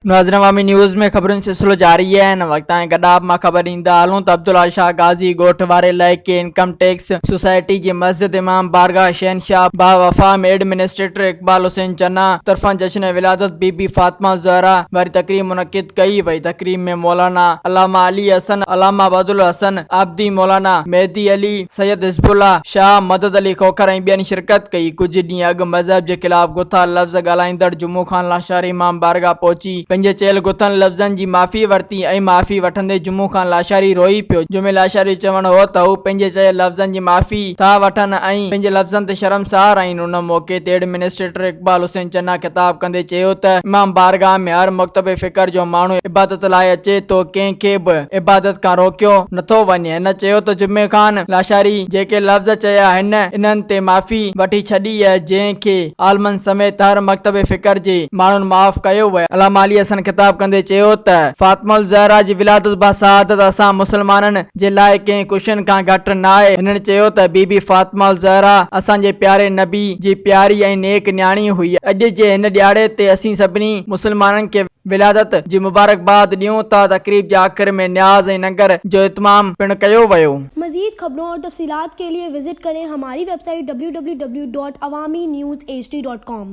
नाज़रीन अवामी न्यूज़ में खबरुनि सिलसिलो जारी है। हिन वक़्त गॾाब मां ख़बर ईंदा हलूं त अब्दुल्ला शाह गाज़ी ॻोठ वारे इलाइक़े इनकम टैक्स सोसाइटी जी मस्जिद इमाम बारगाह शहनशाह बा वफ़ा में एडमिनिस्ट्रेटर इकबाल हुसैन चन्ना तरफ़ां जश्न विलादत बीबी फातिमा ज़हरा वारी तकरीब मुनक़िद कई वई। तकरीब में मौलाना अल्लामा अली हसन, अल्लामा बदुल हसन आबदी, मौलाना मेहदी अली, सैयद हिज़्बुल्लाह शाह, मदद अली खोखर ऐं ॿियनि शिरकत कई। कुछ ॾींहं अॻु मज़हब जे ख़िलाफ़ गुथा लफ़्ज़ ॻाल्हाईंदड़ जुम्मू ख़ान लाशारी इमाम बारगाह पहुची पंहिंजे चयल गुथन लफ़्ज़नि जी माफ़ी वरती ऐं माफ़ी वठंदे जुम्मू ख़ान लाशारी रोई पियो। जुमे लाशारी चवणु हो त हू पंहिंजे चयल लफ़्ज़नि जी माफ़ी था वठनि ऐं पंहिंजे लफ़्ज़नि ते शर्मसार आहिनि। उन मौक़े ते एडमिनिस्ट्रेटर इकबाल हुसैन चन्ना ख़िताब कंदे चयो त इमाम बारगाह में हर मकतब फ़िक्र जो माण्हू इबादत लाइ अचे तो, कंहिंखे बि इबादत खां रोकियो नथो वञे। हिन चयो त जुमे ख़ान लाशारी जेके लफ़्ज़ चया आहिनि इन्हनि ते माफ़ी वठी छॾी आहे, जंहिंखे आलमनि समेत हर मकतब फ़िक्र जे माण्हुनि माफ़ कयो वियो। अल्लामा अली हसन ख़िताब कंदे चयो त फातिमा ज़हरा जी विलादत बा सआदत असां मुसलमाननि जे लाइ कंहिं ख़ुशियुनि खां घटि न आहे। हिननि चयो त बीबी फातिमा ज़हरा असांजे प्यारे नबी जी प्यारी ऐं नेक न्याणी हुई। अॼु जे हिन ॾियारे ते असीं सभिनी मुसलमाननि खे विलादत जी मुबारकबाद ॾियूं था। तकरीब जे आख़िर में न्याज़ ऐं लंगर जो इत्माम पिणु कयो वियो। मज़ीद खबरों और तफसीलात के लिए विजिट करें हमारी वेबसाइट www.awamiNewsHD.com।